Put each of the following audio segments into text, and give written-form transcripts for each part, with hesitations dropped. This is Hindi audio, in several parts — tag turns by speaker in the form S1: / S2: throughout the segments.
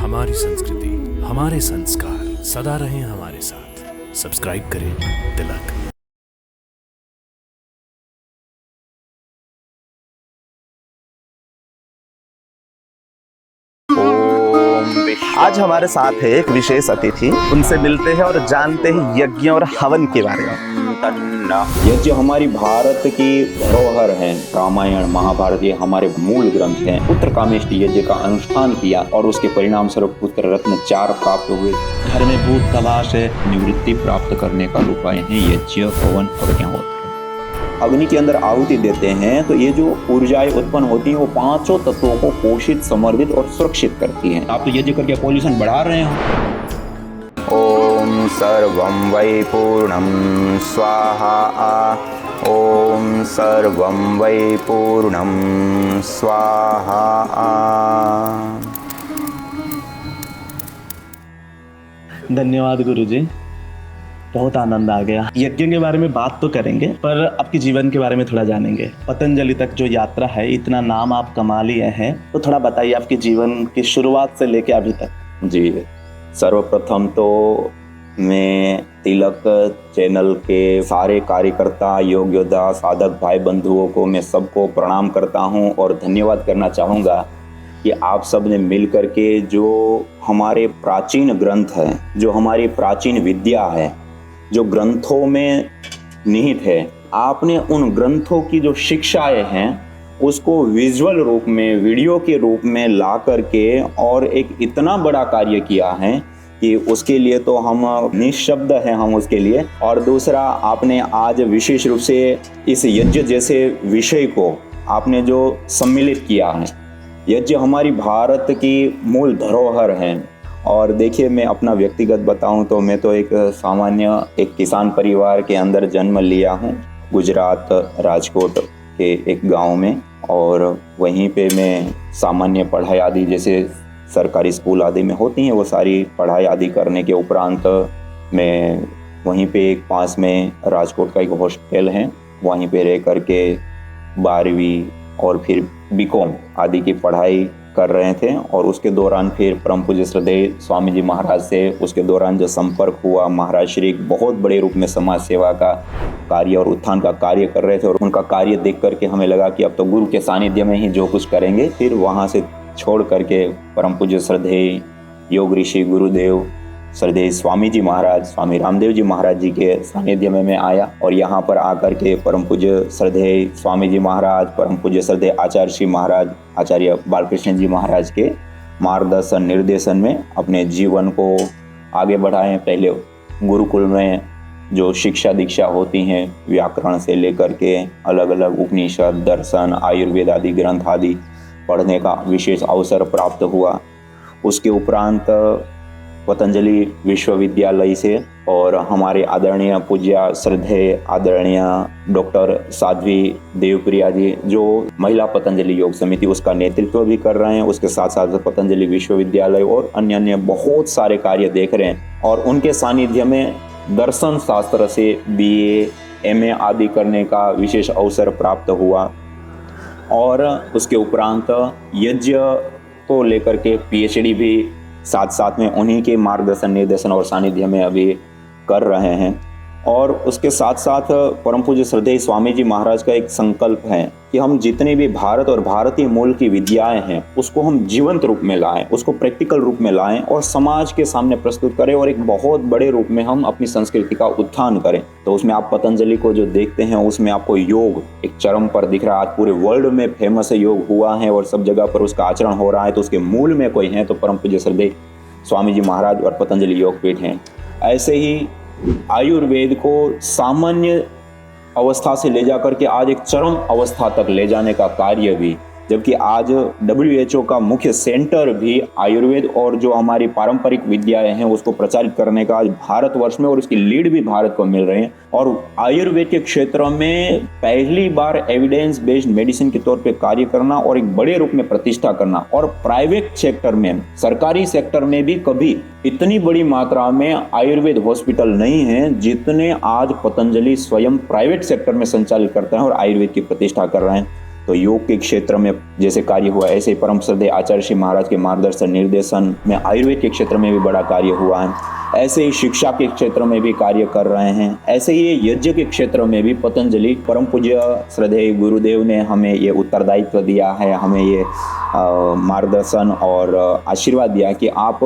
S1: हमारी संस्कृति, हमारे संस्कार सदा रहें हमारे साथ। सब्सक्राइब करें तिलक।
S2: आज हमारे साथ है एक विशेष अतिथि। उनसे मिलते हैं और जानते हैं यज्ञ और हवन के बारे में।
S3: यज्ञ हमारी भारत की धरोहर है। रामायण महाभारत ये हमारे मूल ग्रंथ हैं। पुत्र कामेष्टि यज्ञ का अनुष्ठान किया और उसके परिणाम स्वरूप पुत्र रत्न 4 प्राप्त हुए। घर में भूत तलाश है, निवृत्ति प्राप्त करने का उपाय है यज्ञ, हवन और अग्निहोत्र। अग्नि के अंदर आहुति देते हैं तो ये जो ऊर्जाएं उत्पन्न होती हैं वो 5 तत्वों को पोषित, समर्थित और सुरक्षित करती हैं। आप तो यज्ञ करके पॉल्यूशन बढ़ा रहे हैं। ओम सर्वं वै पूर्णं स्वाहा। ओम सर्वं वै पूर्णं स्वाहा।
S2: धन्यवाद गुरुजी, बहुत आनंद आ गया। यज्ञ के बारे में बात तो करेंगे, पर आपके जीवन के बारे में थोड़ा जानेंगे। पतंजलि तक जो यात्रा है, इतना नाम आप कमा लिए हैं, तो थोड़ा बताइए आपके जीवन की शुरुआत से लेके अभी तक।
S3: जी, सर्वप्रथम तो मैं तिलक चैनल के सारे कार्यकर्ता, योग योद्धा, साधक भाई बंधुओं को मैं सबको प्रणाम करता हूं और धन्यवाद करना चाहूँगा कि आप सब ने मिल करके जो हमारे प्राचीन ग्रंथ हैं, जो हमारी प्राचीन विद्या है, जो ग्रंथों में निहित है, आपने उन ग्रंथों की जो शिक्षाएं हैं उसको विजुअल रूप में, वीडियो के रूप में ला करके और एक इतना बड़ा कार्य किया है कि उसके लिए तो हम निःशब्द हैं हम उसके लिए। और दूसरा, आपने आज विशेष रूप से इस यज्ञ जैसे विषय को आपने जो सम्मिलित किया है। यज्ञ हमारी भारत की मूल धरोहर है। और देखिए, मैं अपना व्यक्तिगत बताऊं तो मैं तो एक सामान्य एक किसान परिवार के अंदर जन्म लिया हूं, गुजरात राजकोट के एक गांव में। और वहीं पे मैं सामान्य पढ़ाई आदि जैसे सरकारी स्कूल आदि में होती हैं वो सारी पढ़ाई आदि करने के उपरांत मैं वहीं पे एक पास में राजकोट का एक हॉस्टल है, वहीं पे रह करके 12वीं और फिर बीकॉम आदि की पढ़ाई कर रहे थे। और उसके दौरान फिर परम पूज्य श्रद्धेय स्वामी जी महाराज से उसके दौरान जो संपर्क हुआ, महाराज श्री एक बहुत बड़े रूप में समाज सेवा का कार्य और उत्थान का कार्य कर रहे थे और उनका कार्य देख करके हमें लगा कि अब तो गुरु के सानिध्य में ही जो कुछ करेंगे। फिर वहाँ से छोड़ करके परम पूज्य श्रद्धेय योग ऋषि गुरुदेव श्रद्धेय स्वामी जी महाराज, स्वामी रामदेव जी महाराज जी के सानिध्य में मैं आया और यहाँ पर आकर के परम पूज्य श्रद्धेय स्वामी जी महाराज, परम पूज्य श्रद्धेय आचार्य श्री महाराज, आचार्य बालकृष्ण जी महाराज के मार्गदर्शन निर्देशन में अपने जीवन को आगे बढ़ाएं। पहले गुरुकुल में जो शिक्षा दीक्षा होती हैं, व्याकरण से लेकर के अलग अलग उपनिषद, दर्शन, आयुर्वेद आदि ग्रंथ आदि पढ़ने का विशेष अवसर प्राप्त हुआ। उसके उपरांत पतंजलि विश्वविद्यालय से और हमारे आदरणीय पूज्य श्रद्धेय आदरणीय डॉक्टर साध्वी देवप्रिया जी जो महिला पतंजलि योग समिति उसका नेतृत्व भी कर रहे हैं, उसके साथ साथ पतंजलि विश्वविद्यालय और अन्य अन्य बहुत सारे कार्य देख रहे हैं। और उनके सानिध्य में दर्शन शास्त्र से BA MA आदि करने का विशेष अवसर प्राप्त हुआ। और उसके उपरांत यज्ञ को लेकर के PhD भी साथ साथ में उन्हीं के मार्गदर्शन निर्देशन और सानिध्य में अभी कर रहे हैं। और उसके साथ साथ परम पूज्य श्रद्धेय स्वामी जी महाराज का एक संकल्प है कि हम जितने भी भारत और भारतीय मूल की विद्याएं हैं उसको हम जीवंत रूप में लाएं, उसको प्रैक्टिकल रूप में लाएं और समाज के सामने प्रस्तुत करें और एक बहुत बड़े रूप में हम अपनी संस्कृति का उत्थान करें। तो उसमें आप पतंजलि को जो देखते हैं उसमें आपको योग एक चरम पर दिख रहा है। आज पूरे वर्ल्ड में फेमस योग हुआ है और सब जगह पर उसका आचरण हो रहा है। तो उसके मूल में कोई है तो परम पूज्य श्रद्धेय स्वामी जी महाराज और पतंजलि योगपीठ हैं। ऐसे ही आयुर्वेद को सामान्य अवस्था से ले जाकर के आज एक चरम अवस्था तक ले जाने का कार्य भी, जबकि आज WHO का मुख्य सेंटर भी आयुर्वेद और जो हमारी पारंपरिक विद्याएं हैं उसको प्रचारित करने का आज भारतवर्ष में और उसकी लीड भी भारत को मिल रही है। और आयुर्वेद के क्षेत्र में पहली बार एविडेंस बेस्ड मेडिसिन के तौर पे कार्य करना और एक बड़े रूप में प्रतिष्ठा करना। और प्राइवेट सेक्टर में, सरकारी सेक्टर में भी कभी इतनी बड़ी मात्रा में आयुर्वेद हॉस्पिटल नहीं है जितने आज पतंजलि स्वयं प्राइवेट सेक्टर में संचालित करते हैं और आयुर्वेद की प्रतिष्ठा कर रहे हैं। तो योग के क्षेत्र में जैसे कार्य हुआ, ऐसे ही परम श्रद्धेय आचार्य श्री महाराज के मार्गदर्शन निर्देशन में आयुर्वेद के क्षेत्र में भी बड़ा कार्य हुआ है। ऐसे ही शिक्षा के क्षेत्र में भी कार्य कर रहे हैं। ऐसे ही यज्ञ के क्षेत्र में भी पतंजलि परम पूज्य श्रद्धेय गुरुदेव ने हमें ये उत्तरदायित्व दिया है, हमें ये मार्गदर्शन और आशीर्वाद दिया कि आप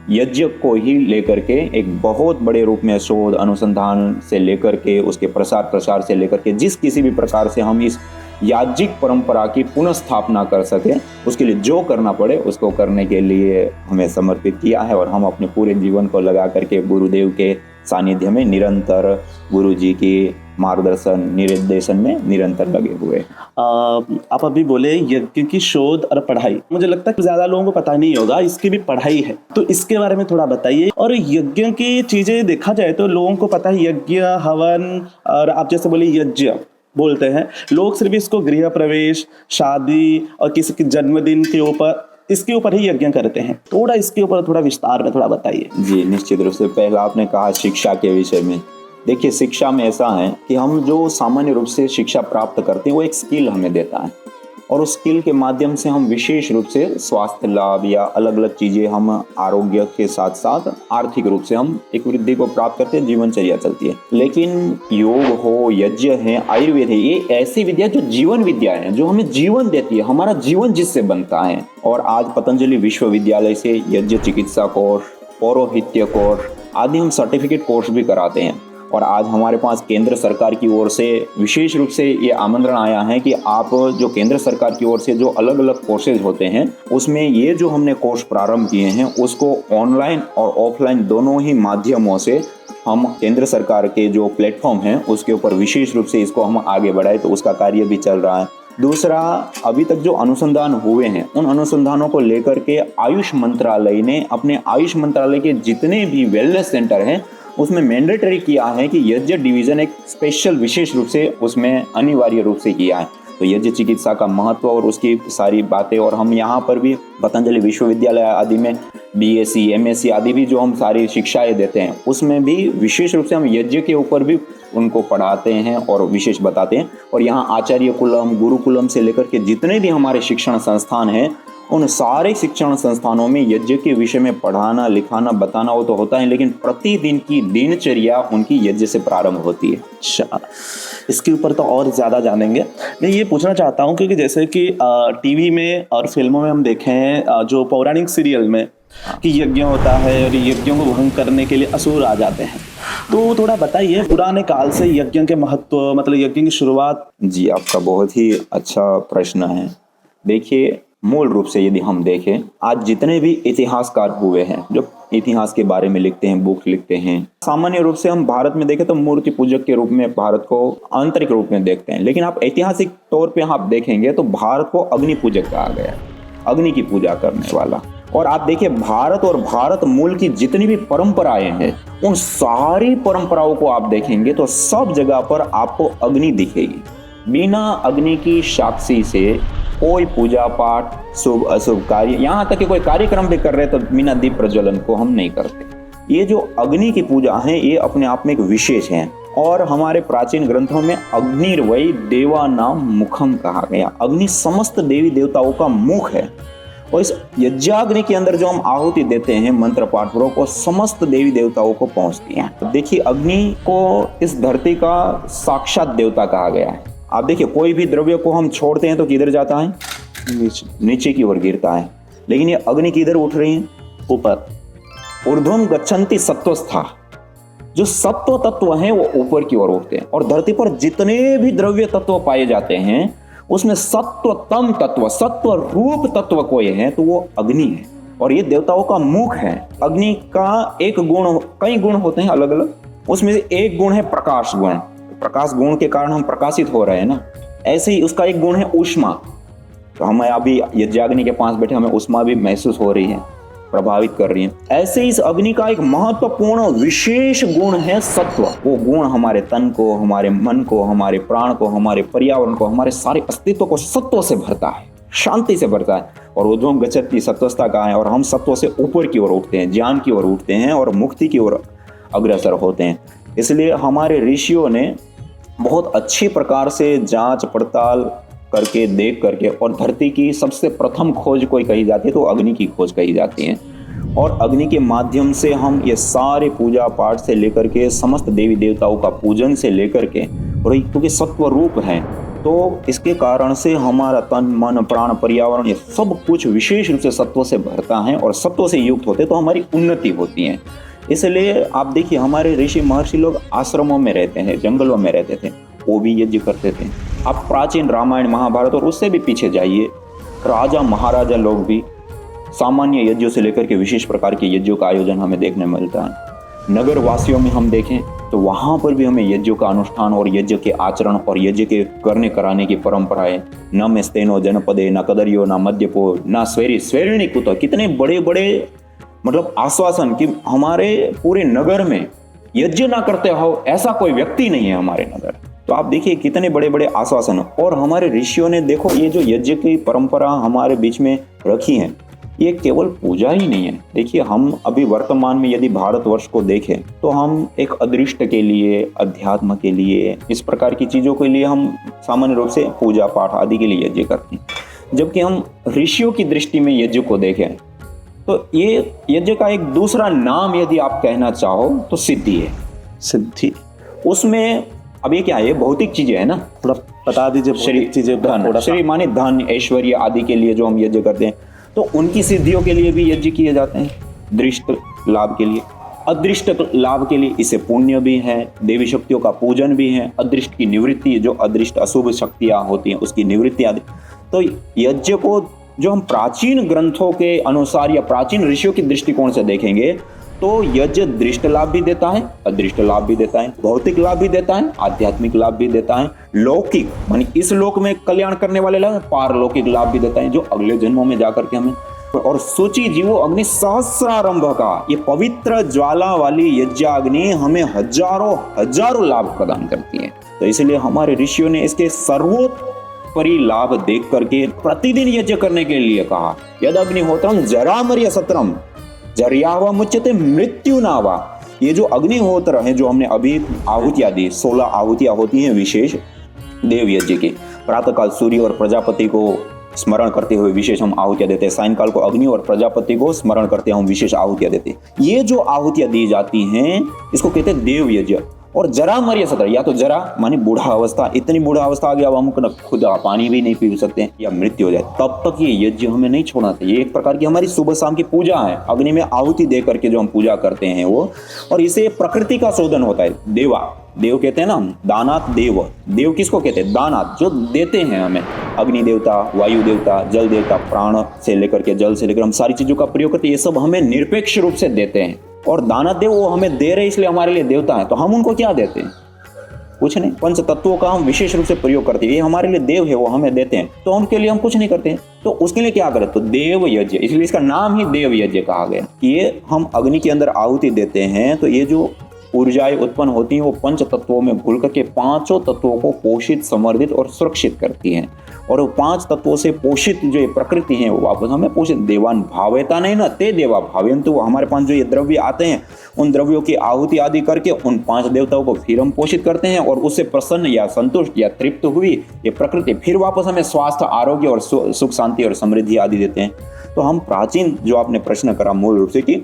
S3: यज्ञ को ही लेकर के एक बहुत बड़े रूप में शोध अनुसंधान से लेकर के उसके प्रसार से लेकर के जिस किसी भी प्रकार से हम इस याज्ञिक परंपरा की पुनः स्थापना कर सके, उसके लिए जो करना पड़े उसको करने के लिए हमें समर्पित किया है। और हम अपने पूरे जीवन को लगा करके गुरुदेव के सानिध्य में निरंतर गुरु जी की मार्गदर्शन निर्देशन में निरंतर लगे हुए।
S2: आप अभी बोले यज्ञ की शोध और पढ़ाई, मुझे लगता है कि ज्यादा लोगों को पता नहीं होगा इसकी भी पढ़ाई है, तो इसके बारे में थोड़ा बताइए। और यज्ञ की चीजें देखा जाए तो लोगों को पता है यज्ञ हवन, और आप जैसे बोले यज्ञ बोलते हैं लोग, सिर्फ इसको गृह प्रवेश, शादी और किसी के जन्मदिन के ऊपर, इसके ऊपर ही यज्ञ करते हैं। थोड़ा इसके ऊपर थोड़ा विस्तार में थोड़ा बताइए।
S3: जी निश्चित रूप से। पहला आपने कहा शिक्षा के विषय में। देखिए शिक्षा में ऐसा है कि हम जो सामान्य रूप से शिक्षा प्राप्त करते हैं वो एक स्किल हमें देता है, और उस स्किल के माध्यम से हम विशेष रूप से स्वास्थ्य लाभ या अलग अलग चीजें, हम आरोग्य के साथ साथ आर्थिक रूप से हम एक वृद्धि को प्राप्त करते हैं, जीवनचर्या चलती है। लेकिन योग हो, यज्ञ है, आयुर्वेद है, ये ऐसी विद्या जो जीवन विद्या है, जो हमें जीवन देती है, हमारा जीवन जिससे बनता है। और आज पतंजलि विश्वविद्यालय से यज्ञ चिकित्सा कोर्स, पौरोहित्य कोर्स आदि हम सर्टिफिकेट कोर्स भी कराते हैं। और आज हमारे पास केंद्र सरकार की ओर से विशेष रूप से ये आमंत्रण आया है कि आप जो केंद्र सरकार की ओर से जो अलग अलग कोर्सेज होते हैं, उसमें ये जो हमने कोर्स प्रारंभ किए हैं उसको ऑनलाइन और ऑफलाइन दोनों ही माध्यमों से हम केंद्र सरकार के जो प्लेटफॉर्म हैं उसके ऊपर विशेष रूप से इसको हम आगे बढ़ाए, तो उसका कार्य भी चल रहा है। दूसरा, अभी तक जो अनुसंधान हुए हैं उन अनुसंधानों को लेकर के आयुष मंत्रालय ने अपने आयुष मंत्रालय के जितने भी वेलनेस सेंटर हैं उसमें मैंडेटरी किया है कि यज्ञ डिवीजन एक स्पेशल विशेष रूप से उसमें अनिवार्य रूप से किया है। तो यज्ञ चिकित्सा का महत्व और उसकी सारी बातें, और हम यहाँ पर भी पतंजलि विश्वविद्यालय आदि में बीएससी, एमएससी आदि भी जो हम सारी शिक्षाएं देते हैं उसमें भी विशेष रूप से हम यज्ञ के ऊपर भी उनको पढ़ाते हैं और विशेष बताते हैं। और यहाँ आचार्य कुलम, गुरुकुलम से लेकर के जितने भी हमारे शिक्षण संस्थान हैं उन सारे शिक्षण संस्थानों में यज्ञ के विषय में पढ़ाना, लिखाना, बताना वो तो होता है, लेकिन प्रतिदिन की दिनचर्या उनकी यज्ञ से प्रारंभ होती है।
S2: अच्छा, इसके ऊपर तो और ज़्यादा जानेंगे। मैं ये पूछना चाहता हूँ क्योंकि जैसे कि टीवी में और फिल्मों में हम देखे हैं, जो पौराणिक सीरियल में कि यज्ञ होता है और यज्ञों को भंग करने के लिए असुर आ जाते हैं, तो थोड़ा बताइए पुराने काल से यज्ञ के महत्व, मतलब यज्ञ की शुरुआत।
S3: जी, आपका बहुत ही अच्छा प्रश्न है। देखिए, मूल रूप से यदि हम देखें, आज जितने भी इतिहासकार हुए हैं जो इतिहास के बारे में लिखते हैं, बुक लिखते हैं, सामान्य रूप से हम भारत में देखें तो मूर्ति पूजक के रूप में भारत को आंतरिक रूप में देखते हैं, लेकिन आप ऐतिहासिक तौर पे आप देखेंगे तो भारत को अग्नि पूजक कहा गया, अग्नि की पूजा करने वाला। और आप देखिए भारत और भारत मूल की जितनी भी परंपराएं हैं उन सारी परंपराओं को आप देखेंगे तो सब जगह पर आपको अग्नि दिखेगी। बिना अग्नि की साक्षी से कोई पूजा पाठ, शुभ अशुभ कार्य, यहाँ तक कि कोई कार्यक्रम भी कर रहे तो बिना दीप प्रज्वलन को हम नहीं करते। ये जो अग्नि की पूजा है ये अपने आप में एक विशेष है। और हमारे प्राचीन ग्रंथों में अग्निर्वै देवानाम मुखम कहा गया, अग्नि समस्त देवी देवताओं का मुख है। और इस यज्ञाग्नि के अंदर जो हम आहुति देते हैं मंत्र पाठ पूर्वक, वो समस्त देवी देवताओं को पहुंचती है। तो देखिए अग्नि को इस धरती का साक्षात देवता कहा गया है। आप देखिए कोई भी द्रव्य को हम छोड़ते हैं तो किधर जाता है? नीचे की ओर गिरता है। लेकिन ये अग्नि किधर उठ रही है? ऊपर। ऊर्ध्वम गच्छन्ति सत्वस्था, जो सत्व तत्व हैं वो ऊपर की ओर उठते हैं। और धरती पर जितने भी द्रव्य तत्व पाए जाते हैं उसमें सत्वतम तत्व, सत्व रूप तत्व कोई है तो वो अग्नि है। और ये देवताओं का मुख है। अग्नि का एक गुण, कई गुण होते हैं अलग अलग, उसमें एक गुण है प्रकाश गुण। प्रकाश गुण के कारण हम प्रकाशित हो रहे हैं ना। ऐसे ही उसका एक गुण है ऊष्मा। तो हमें अभी यज्ञाग्नि के पास बैठे हमें ऊष्मा भी महसूस हो रही है, प्रभावित कर रही है। ऐसे इस अग्नि का एक महत्वपूर्ण विशेष गुण है सत्व। वो गुण हमारे तन को, हमारे मन को, हमारे प्राण को, हमारे पर्यावरण को, हमारे सारे अस्तित्व को सत्व से भरता है, शांति से भरता है। और ऊर्ध्वम गच्छति सत्वस्था का है। और हम सत्व से ऊपर की ओर उठते हैं, ज्ञान की ओर उठते हैं और मुक्ति की ओर अग्रसर होते हैं। इसलिए हमारे ऋषियों ने बहुत अच्छी प्रकार से जांच पड़ताल करके देख करके, और धरती की सबसे प्रथम खोज कोई कही जाती है तो अग्नि की खोज कही जाती है। और अग्नि के माध्यम से हम ये सारे पूजा पाठ से लेकर के समस्त देवी देवताओं का पूजन से लेकर के, और क्योंकि सत्व रूप है तो इसके कारण से हमारा तन मन प्राण पर्यावरण ये सब कुछ विशेष रूप से सत्व से भरता है और सत्व से युक्त होते तो हमारी उन्नति होती है। इसलिए आप देखिए हमारे ऋषि महर्षि लोग आश्रमों में रहते हैं, जंगलों में रहते थे, वो भी यज्ञ करते थे। आप प्राचीन रामायण महाभारत और उससे भी पीछे जाइए, राजा महाराजा लोग भी सामान्य यज्ञों से लेकर के विशेष प्रकार के यज्ञों का आयोजन हमें देखने मिलता है। नगर वासियों में हम देखें तो वहां पर भी हमें यज्ञों का अनुष्ठान और यज्ञ के आचरण और यज्ञ के करने कराने की परंपराएं, न में स्तेनो जनपदे न कदरियो न मध्यपो न स्वेरिणी कुतो, कितने बड़े बड़े मतलब आश्वासन कि हमारे पूरे नगर में यज्ञ ना करते हो ऐसा कोई व्यक्ति नहीं है हमारे नगर। तो आप देखिए कितने बड़े बड़े आश्वासन, और हमारे ऋषियों ने देखो ये जो यज्ञ की परंपरा हमारे बीच में रखी है, ये केवल पूजा ही नहीं है। देखिए हम अभी वर्तमान में यदि भारतवर्ष को देखें तो हम एक अदृष्ट के लिए, अध्यात्म के लिए, इस प्रकार की चीजों के लिए हम सामान्य रूप से पूजा पाठ आदि के लिए यज्ञ करते हैं। जबकि हम ऋषियों की दृष्टि में यज्ञ को देखें तो ये यज्ञ का एक दूसरा नाम यदि आप कहना चाहो तो सिद्धि है।
S2: सिद्धि
S3: उसमें अब ये क्या है, भौतिक चीजें है ना,
S2: थोड़ा बता दीजिए।
S3: शरीर
S2: चीजें
S3: धन, शरीर माने धन ऐश्वर्य आदि के लिए जो हम यज्ञ करते हैं तो उनकी सिद्धियों के लिए भी यज्ञ किए जाते हैं, दृष्ट लाभ के लिए, अदृष्ट लाभ के लिए। इसे पुण्य भी है, देवी शक्तियों का पूजन भी है, अदृष्ट की निवृत्ति, जो अदृष्ट अशुभ शक्तियां होती हैं उसकी निवृत्ति आदि। तो यज्ञ को जो हम प्राचीन ग्रंथों के अनुसार या प्राचीन ऋषियों की दृष्टिकोण से देखेंगे तो यज्ञ दृष्ट लाभ भी देता है, अदृष्ट लाभ भी देता है, भौतिक लाभ भी देता है, आध्यात्मिक लाभ भी देता है, लौकिक मानी इस लोक में कल्याण करने वाले लाभ, पारलौकिक लाभ भी देता है जो अगले जन्मों में जाकर के हमें। और सूची जीवो अग्नि सहस्रारंभ का ये पवित्र ज्वाला वाली यज्ञाग्नि हमें हजारों हजारों लाभ प्रदान करती है। तो इसलिए हमारे ऋषियों ने इसके सर्वोपरि लाभ देख करके प्रतिदिन यज्ञ करने के लिए कहा। यद अग्निहोत्रम जरामर्य सत्रम जरियावा मुच्यते मृत्यु नावा। ये जो अग्निहोत्र है जो हमने अभी आहुतियां दी, 16 आहुतियां होती हैं विशेष देव यज्ञ की। प्रातःकाल सूर्य और प्रजापति को स्मरण करते हुए विशेष हम आहुतियां देते हैं, सायंकाल को अग्नि और प्रजापति को स्मरण करते हम विशेष आहुतियां देते हैं। ये जो आहुतियां दी जाती हैं इसको कहते हैं देव यज्ञ। और जरा मर्य सत्र, या तो जरा मानी बूढ़ा अवस्था, इतनी बूढ़ा अवस्था आ गया अब हम खुद पानी भी नहीं पी सकते या मृत्यु हो जाए, तब तक ये यज्ञ हमें नहीं छोड़ना चाहिए। एक प्रकार की हमारी सुबह शाम की पूजा है, अग्नि में आहुति दे करके जो हम पूजा करते हैं वो, और इसे प्रकृति का शोधन होता है। देवा देव कहते हैं ना, दानात देव, देव किसको कहते हैं, दानात जो देते हैं हमें, अग्नि देवता, वायु देवता, जल देवता, प्राण से लेकर के जल से लेकर हम सारी चीजों का प्रयोग करते हैं, ये सब हमें निरपेक्ष रूप से देते हैं। और दाना देव वो हमें दे रहे इसलिए हमारे लिए देवता है, तो हम उनको क्या देते हैं, कुछ नहीं। पंच तत्वों का हम विशेष रूप से प्रयोग करते हैं, ये हमारे लिए देव है, वो हमें देते हैं, तो उनके लिए हम कुछ नहीं करते हैं। तो उसके लिए क्या करें, तो देव यज्ञ, इसलिए इसका नाम ही देव यज्ञ कहा गया। ये हम अग्नि के अंदर आहुति देते हैं तो ये जो ऊर्जाएं उत्पन्न होती हैं वो पंच तत्वों में घुल करके पांचों तत्वों को पोषित, समर्थित और सुरक्षित करती हैं। और वो पांच तत्वों से पोषित जो ये प्रकृति है वो वापस हमें पोषित, देवान भावेता नहीं ना ते देवा भावयन्तु, वो हमारे पास जो ये द्रव्य आते हैं उन द्रव्यों की आहुति आदि करके उन पांच देवताओं को फिर हम पोषित करते हैं, और उससे प्रसन्न या संतुष्ट या तृप्त हुई ये प्रकृति फिर वापस हमें स्वास्थ्य, आरोग्य और सुख शांति और समृद्धि आदि देते हैं। तो हम प्राचीन जो आपने प्रश्न करा मूल रूप से कि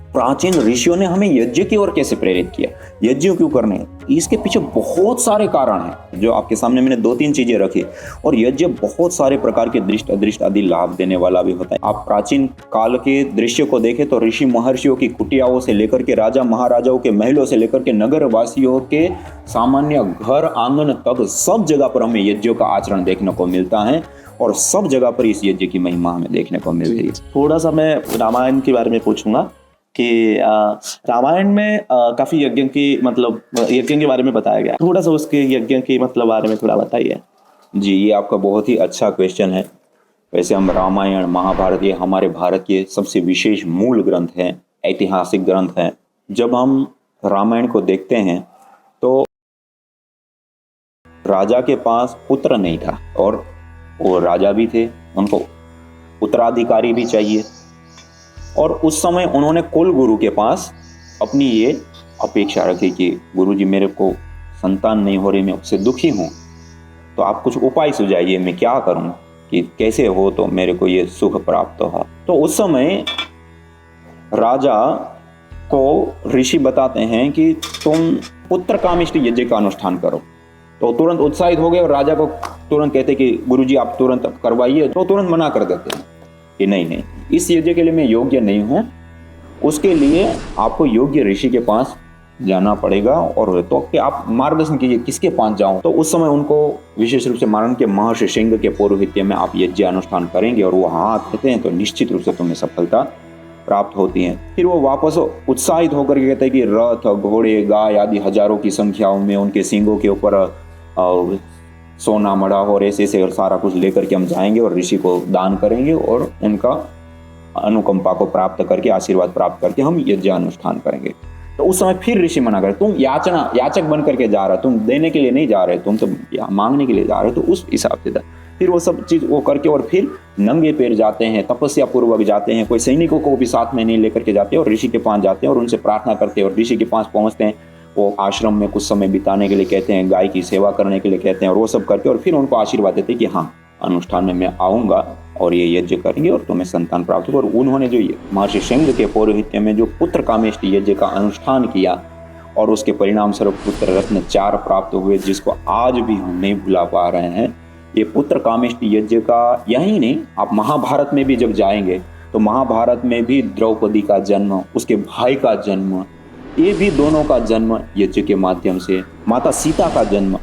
S3: प्राचीन ऋषियों ने हमें यज्ञ की ओर कैसे प्रेरित किया, यज्ञ क्यों करने, इसके पीछे बहुत सारे कारण हैं जो आपके सामने मैंने 2-3 चीजें रखी। और यज्ञ बहुत सारे प्रकार के दृष्ट अदृष्ट आदि लाभ देने वाला भी होता है। आप प्राचीन काल के दृश्य को देखें तो ऋषि महर्षियों की कुटियाओं से लेकर के राजा महाराजाओं के महलों से लेकर के नगर वासियों के सामान्य घर आंगन तक सब जगह पर हमें यज्ञों का आचरण देखने को मिलता है, और सब जगह पर इस यज्ञ की महिमा हमें देखने को मिलती है।
S2: थोड़ा सा मैं रामायण के बारे में पूछूंगा कि रामायण में काफी यज्ञ की मतलब यज्ञ के बारे में बताया गया, थोड़ा सा उसके यज्ञ के मतलब बारे में थोड़ा बताइए।
S3: जी, ये आपका बहुत ही अच्छा क्वेश्चन है। वैसे हम रामायण महाभारत ये हमारे भारत के सबसे विशेष मूल ग्रंथ हैं, ऐतिहासिक ग्रंथ हैं। जब हम रामायण को देखते हैं तो राजा के पास पुत्र नहीं था, और वो राजा भी थे, उनको उत्तराधिकारी भी चाहिए, और उस समय उन्होंने कुल गुरु के पास अपनी ये अपेक्षा रखी कि गुरुजी मेरे को संतान नहीं हो रही, मैं उससे दुखी हूँ, तो आप कुछ उपाय सुझाइए, मैं क्या करूं कि कैसे हो तो मेरे को ये सुख प्राप्त हो। तो उस समय राजा को ऋषि बताते हैं कि तुम पुत्र कामेष्टि यज्ञ का अनुष्ठान करो। तो तुरंत उत्साहित हो गए और राजा को तुरंत कहते कि गुरुजी आप तुरंत करवाइए। तो तुरंत मना कर देते हैं कि नहीं, इस यज्ञ के लिए मैं योग्य नहीं हूं, उसके लिए आपको योग्य ऋषि के पास जाना पड़ेगा। और तो कि आप मार्गदर्शन कीजिए किसके पास जाऊं। तो उस समय उनको विशेष रूप से मारण के महर्षि सिंह के पौरोहित्य में आप यज्ञ अनुष्ठान करेंगे और वो हाँ कहते हैं तो निश्चित रूप से तुम्हें सफलता प्राप्त होती है। फिर वो वापस उत्साहित होकर के कहते हैं कि रथ, घोड़े, गाय आदि हजारों की संख्याओं में उनके सींगों के ऊपर सोना मड़ा और ऐसे सारा कुछ लेकर के हम जाएंगे और ऋषि को दान करेंगे और उनका अनुकंपा को प्राप्त करके, आशीर्वाद प्राप्त करके हम यज्ञ अनुष्ठान करेंगे। तो उस समय फिर ऋषि मना करे, तुम याचक बन करके जा रहे हो, तुम देने के लिए नहीं जा रहे, तुम तो मांगने के लिए जा रहे हो। तो उस हिसाब से फिर वो सब चीज वो करके और फिर नंगे पैर जाते हैं, तपस्या पूर्वक जाते हैं, कोई सैनिकों को भी साथ में नहीं लेकर के जाते और ऋषि के पास जाते हैं और उनसे प्रार्थना करते हैं और ऋषि के पास पहुंचते हैं। वो आश्रम में कुछ समय बिताने के लिए कहते हैं, गाय की सेवा करने के लिए कहते हैं और वो सब करके और फिर उनको आशीर्वाद देते हैं कि हाँ अनुष्ठान में मैं आऊँगा और ये यज्ञ करेंगे और तुम्हें संतान प्राप्त होगा। और उन्होंने जो महर्षि सिंह के पौरोहित्य में जो पुत्र कामेष्टि यज्ञ का अनुष्ठान किया और उसके परिणाम स्वरूप पुत्र रत्न 4 प्राप्त हुए, जिसको आज भी हम नहीं भुला पा रहे हैं। ये पुत्र कामेष्टि यज्ञ का यही नहीं, आप महाभारत में भी जब जाएंगे तो महाभारत में भी द्रौपदी का जन्म, उसके भाई का जन्म, ये भी दोनों का जन्म यज्ञ के माध्यम से, माता सीता का जन्म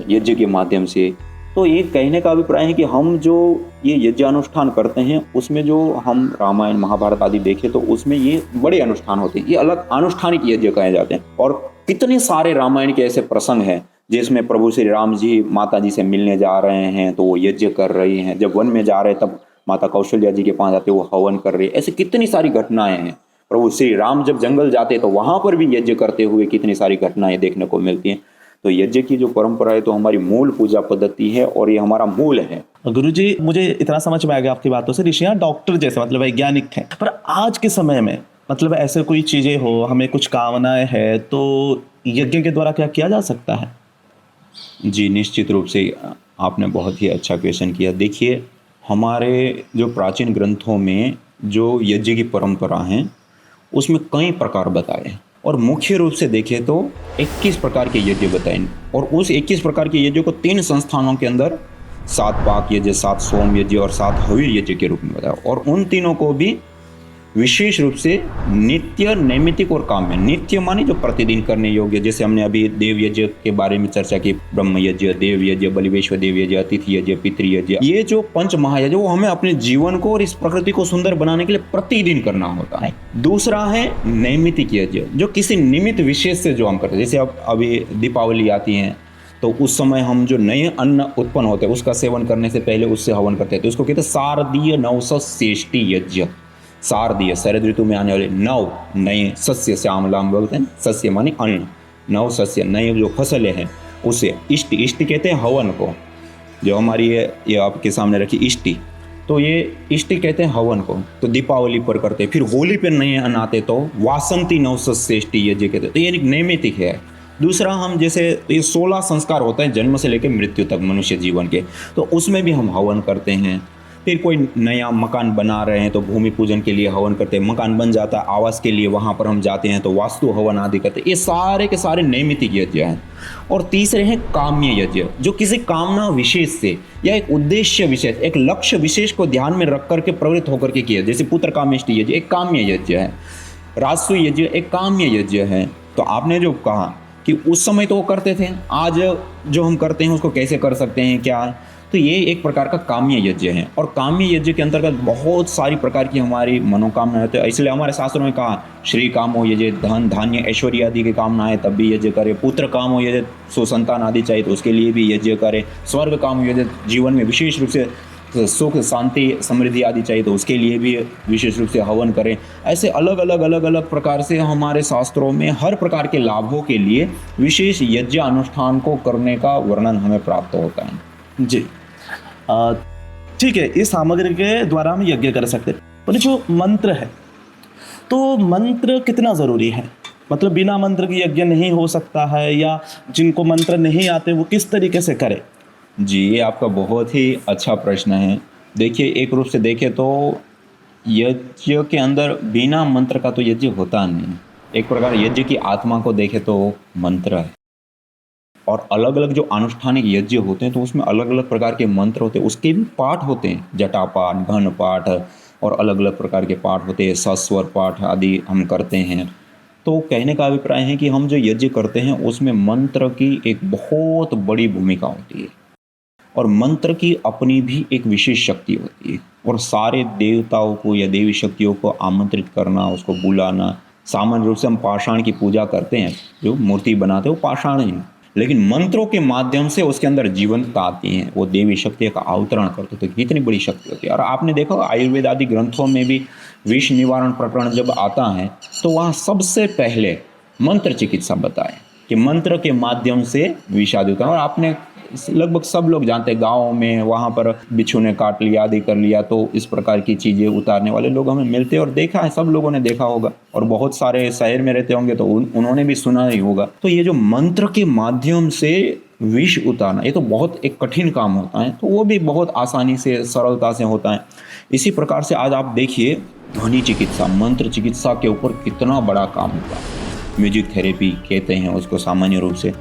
S3: यज्ञ के माध्यम से। तो ये कहने का अभिप्राय है कि हम जो ये यज्ञ अनुष्ठान करते हैं उसमें जो हम रामायण महाभारत आदि देखें तो उसमें ये बड़े अनुष्ठान होते हैं, ये अलग अनुष्ठानिक यज्ञ कहे जाते हैं। और कितने सारे रामायण के ऐसे प्रसंग हैं जिसमें प्रभु श्री राम जी माता जी से मिलने जा रहे हैं तो वो यज्ञ कर रही हैं, जब वन में जा रहे हैं तब माता कौशल्या जी के पास जाते वो हवन कर रही है। ऐसी कितनी सारी घटनाएं हैं। प्रभु श्री राम जब जंगल जाते तो वहां पर भी यज्ञ करते हुए कितनी सारी घटनाएं देखने को मिलती हैं। तो यज्ञ की जो परंपरा है तो हमारी मूल पूजा पद्धति है और ये हमारा मूल है।
S2: गुरुजी, मुझे इतना समझ में आ गया आपकी बातों से, ऋषियाँ डॉक्टर जैसे मतलब वैज्ञानिक थे, पर आज के समय में मतलब ऐसे कोई चीजें हो, हमें कुछ कामनाएं है तो यज्ञ के द्वारा क्या किया जा सकता है?
S3: जी निश्चित रूप से आपने बहुत ही अच्छा क्वेश्चन किया। देखिए हमारे जो प्राचीन ग्रंथों में जो यज्ञ की परंपरा है उसमें कई प्रकार बताए और मुख्य रूप से देखें तो 21 प्रकार के यज्ञ बताए और उस 21 प्रकार के यज्ञ को 3 संस्थानों के अंदर 7 पाक यज्ञ, 7 सोम यज्ञ और 7 हवीर यज्ञ के रूप में बताया। और उन तीनों को भी विशेष रूप से नित्य, नैमित्तिक और काम्य। नित्य माने जो प्रतिदिन करने योग्य, जैसे हमने अभी देव यज्ञ के बारे में चर्चा की, ब्रह्म यज्ञ, देव यज्ञ, बलिवेश्वर देव यज्ञ, अतिथि यज्ञ, पितृ यज्ञ, ये जो 5 महायज्ञ वो हमें अपने जीवन को और इस प्रकृति को सुंदर बनाने के लिए प्रतिदिन करना होता है। दूसरा है नैमित्तिक यज्ञ, जो किसी निमित्त विशेष से जो हम करते हैं। जैसे अब अभी दीपावली आती है तो उस समय हम जो नए अन्न उत्पन्न होते हैं उसका सेवन करने से पहले उससे हवन करते हैं, तो उसको कहते हैं शारदीय नवसश्रेष्ठी यज्ञ। शारदीय शरद ऋतु में आने वाले 9 नए सस्य, श्यामलाम बोलते हैं, सस्य माने अन्न, 9 सस्य नए जो फसलें हैं उसे इष्टि कहते हैं हवन को। जो हमारी ये आपके सामने रखी इष्टि, तो ये इष्टि कहते हैं हवन को। तो दीपावली पर करते हैं। फिर होली पर नए अन्न आते तो वासंती नवसश्रेष्ठी यज्ञ कहते हैं। तो ये एक नैमित्तिक है। दूसरा हम जैसे ये 16 संस्कार होते हैं जन्म से लेकर मृत्यु तक मनुष्य जीवन के, तो उसमें भी हम हवन करते हैं। फिर कोई नया मकान बना रहे हैं तो भूमि पूजन के लिए हवन करते हैं। मकान बन जाता है आवास के लिए, वहाँ पर हम जाते हैं तो वास्तु हवन आदि करते हैं। ये सारे के सारे नैमित्तिक यज्ञ हैं। और तीसरे हैं काम्य यज्ञ, जो किसी कामना विशेष से या एक उद्देश्य विशेष, एक लक्ष्य विशेष को ध्यान में रख करके प्रवृत्त होकर के किया। जैसे पुत्र कामेष्टि यज्ञ एक काम्य यज्ञ है, राजसूय यज्ञ एक काम्य यज्ञ है। तो आपने जो कहा कि उस समय तो वो करते थे, आज जो हम करते हैं उसको कैसे कर सकते हैं क्या, तो ये एक प्रकार का काम्य यज्ञ है। और काम्य यज्ञ के अंतर्गत बहुत सारी प्रकार की हमारी मनोकामना होती है। इसलिए हमारे शास्त्रों में कहा श्री कामो यज्ञ, धन धान्य ऐश्वर्य आदि की कामना है तब भी यज्ञ करे। पुत्र कामो यज्ञ, सुसंतान आदि चाहिए तो उसके लिए भी यज्ञ करे। स्वर्ग कामो यज्ञ, जीवन में विशेष रूप से सुख शांति समृद्धि आदि चाहिए तो उसके लिए भी विशेष रूप से हवन करें। ऐसे अलग अलग प्रकार से हमारे शास्त्रों में हर प्रकार के लाभों के लिए विशेष यज्ञ अनुष्ठान को करने का वर्णन हमें प्राप्त होता है।
S2: जी ठीक है, इस सामग्री के द्वारा हम यज्ञ कर सकते हैं। पर जो मंत्र है तो मंत्र कितना ज़रूरी है? मतलब बिना मंत्र के यज्ञ नहीं हो सकता है, या जिनको मंत्र नहीं आते वो किस तरीके से करें?
S3: जी, ये आपका बहुत ही अच्छा प्रश्न है। देखिए, एक रूप से देखें तो यज्ञ के अंदर बिना मंत्र का तो यज्ञ होता नहीं। एक प्रकार यज्ञ की आत्मा को देखें तो मंत्र है। और अलग अलग जो अनुष्ठानिक यज्ञ होते हैं तो उसमें अलग अलग प्रकार के मंत्र होते हैं, उसके भी पाठ होते हैं, जटा पाठ, घन पाठ और अलग अलग प्रकार के पाठ होते हैं, सस्वर पाठ आदि हम करते हैं। तो कहने का अभिप्राय है कि हम जो यज्ञ करते हैं उसमें मंत्र की एक बहुत बड़ी भूमिका होती है और मंत्र की अपनी भी एक विशेष शक्ति होती है। और सारे देवताओं को या देवी शक्तियों को आमंत्रित करना, उसको बुलाना, सामान्य रूप से हम पाषाण की पूजा करते हैं, जो मूर्ति बनाते हैं वो पाषाण ही है, लेकिन मंत्रों के माध्यम से उसके अंदर जीवंतता आती है, वो देवी शक्ति का अवतरण करते तो कितनी बड़ी शक्ति होती है। और आपने देखा आयुर्वेद आदि ग्रंथों में भी विष निवारण प्रकरण जब आता है तो वहाँ सबसे पहले मंत्र चिकित्सा बताए कि मंत्र के माध्यम से विष आदि होता है। और आपने लगभग सब लोग जानते हैं, गाँव में वहाँ पर बिच्छू ने काट लिया आदि कर लिया तो इस प्रकार की चीज़ें उतारने वाले लोग हमें मिलते हैं और देखा है, सब लोगों ने देखा होगा और बहुत सारे शहर में रहते होंगे तो उन्होंने भी सुना ही होगा। तो ये जो मंत्र के माध्यम से विष उतारना, ये तो बहुत एक कठिन काम होता है, तो वो भी बहुत आसानी से सरलता से होता है। इसी प्रकार से आज आप देखिए ध्वनि चिकित्सा, मंत्र चिकित्सा के ऊपर कितना बड़ा काम होता है। म्यूजिक थेरेपी कहते हैं उसको सामान्य रूप से,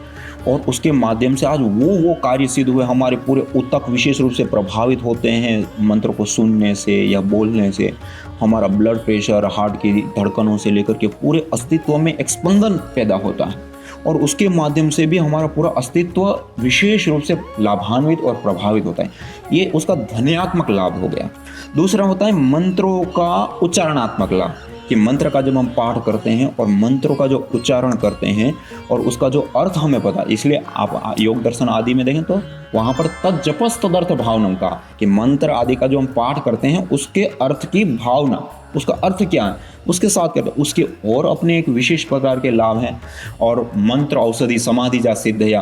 S3: और उसके माध्यम से आज वो कार्य सिद्ध हुए, हमारे पूरे ऊतक विशेष रूप से प्रभावित होते हैं मंत्र को सुनने से या बोलने से। हमारा ब्लड प्रेशर, हार्ट की धड़कनों से लेकर के पूरे अस्तित्व में एक स्पंदन पैदा होता है और उसके माध्यम से भी हमारा पूरा अस्तित्व विशेष रूप से लाभान्वित और प्रभावित होता है। ये उसका ध्वन्यात्मक लाभ हो गया। दूसरा होता है मंत्रों का उच्चारणात्मक लाभ, कि मंत्र का जब हम पाठ करते हैं और मंत्रों का जो उच्चारण करते हैं और उसका जो अर्थ हमें पता है, इसलिए आप योग दर्शन आदि में देखें तो वहाँ पर तज्जपस तदर्थ भावना का, कि मंत्र आदि का जो हम पाठ करते हैं उसके अर्थ की भावना, उसका अर्थ क्या है उसके साथ करते हैं, उसके और अपने एक विशेष प्रकार के लाभ हैं। और मंत्र औषधि समाधि जा सिद्धया,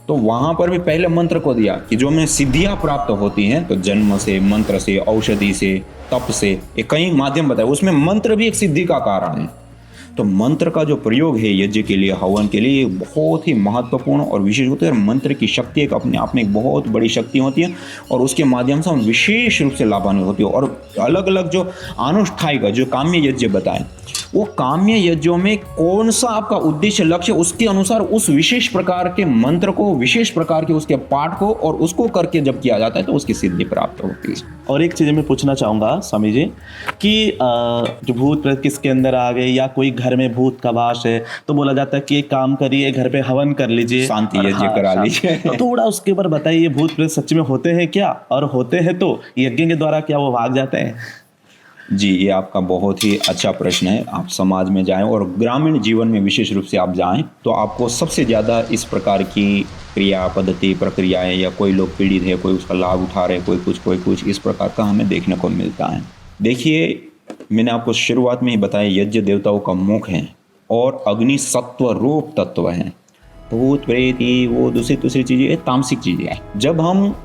S3: तो वहाँ पर भी पहले मंत्र को दिया कि जो हमें सिद्धियाँ प्राप्त होती हैं, तो जन्म से, मंत्र से, औषधि से, तप से, ये कई माध्यम बताए, उसमें मंत्र भी एक सिद्धि का कारण है। तो मंत्र का जो प्रयोग है यज्ञ के लिए, हवन के लिए, बहुत ही महत्वपूर्ण और विशेष होता है। मंत्र की शक्ति एक अपने आप में एक बहुत बड़ी शक्ति होती है और उसके माध्यम से हम विशेष रूप से लाभान्वित होती है। और अलग अलग जो अनुष्ठायिक जो काम्य यज्ञ बताएं, वो काम्य यज्ञों में कौन सा आपका उद्देश्य, लक्ष्य, उसके अनुसार उस विशेष प्रकार के मंत्र को, विशेष प्रकार के उसके पाठ को और उसको करके जब किया जाता है तो उसकी सिद्धि प्राप्त होती है।
S2: और एक चीज़ मैं पूछना चाहूँगा स्वामी जी कि जो भूत प्रेत किसके अंदर आ गए या कोई घर में भूत का वास है तो बोला जाता है कि एक काम करिए, घर पे हवन कर लीजिए,
S3: शांति यज्ञ करा लीजिए।
S2: तो थोड़ा उसके ऊपर बताइए, भूत प्रेत सच में होते हैं क्या, और होते हैं तो यज्ञ के द्वारा क्या वो भाग जाते हैं?
S3: जी, ये आपका बहुत ही अच्छा प्रश्न है। आप समाज में जाएं और ग्रामीण जीवन में विशेष रूप से आप जाएं तो आपको सबसे ज़्यादा इस प्रकार की क्रिया पद्धति प्रक्रियाएं, या कोई लोग पीड़ित है, कोई उसका लाभ उठा रहे, कोई कुछ इस प्रकार का हमें देखने को मिलता है। देखिए, मैंने आपको शुरुआत में ही बताया यज्ञ देवताओं का मुख है और अग्नि सत्व रूप तत्व है। भूत प्रेत वो दूसरी चीज़ें, ये तामसिक चीज़ें हैं। जब हम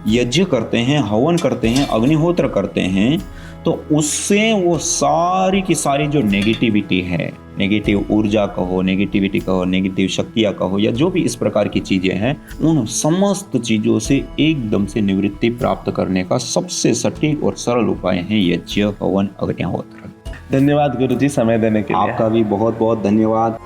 S3: यज्ञ करते हैं, हवन करते हैं, अग्निहोत्र करते हैं, तो उससे वो सारी की सारी जो नेगेटिविटी है, नेगेटिव ऊर्जा कहो, नेगेटिविटी कहो, नेगेटिव शक्तियाँ कहो, या जो भी इस प्रकार की चीज़ें हैं, उन समस्त चीज़ों से एकदम से निवृत्ति प्राप्त करने का सबसे सटीक और सरल उपाय है यज्ञ, हवन, अग्निहोत्र।
S2: धन्यवाद गुरु जी समय देने के लिए।
S3: आपका भी बहुत बहुत धन्यवाद।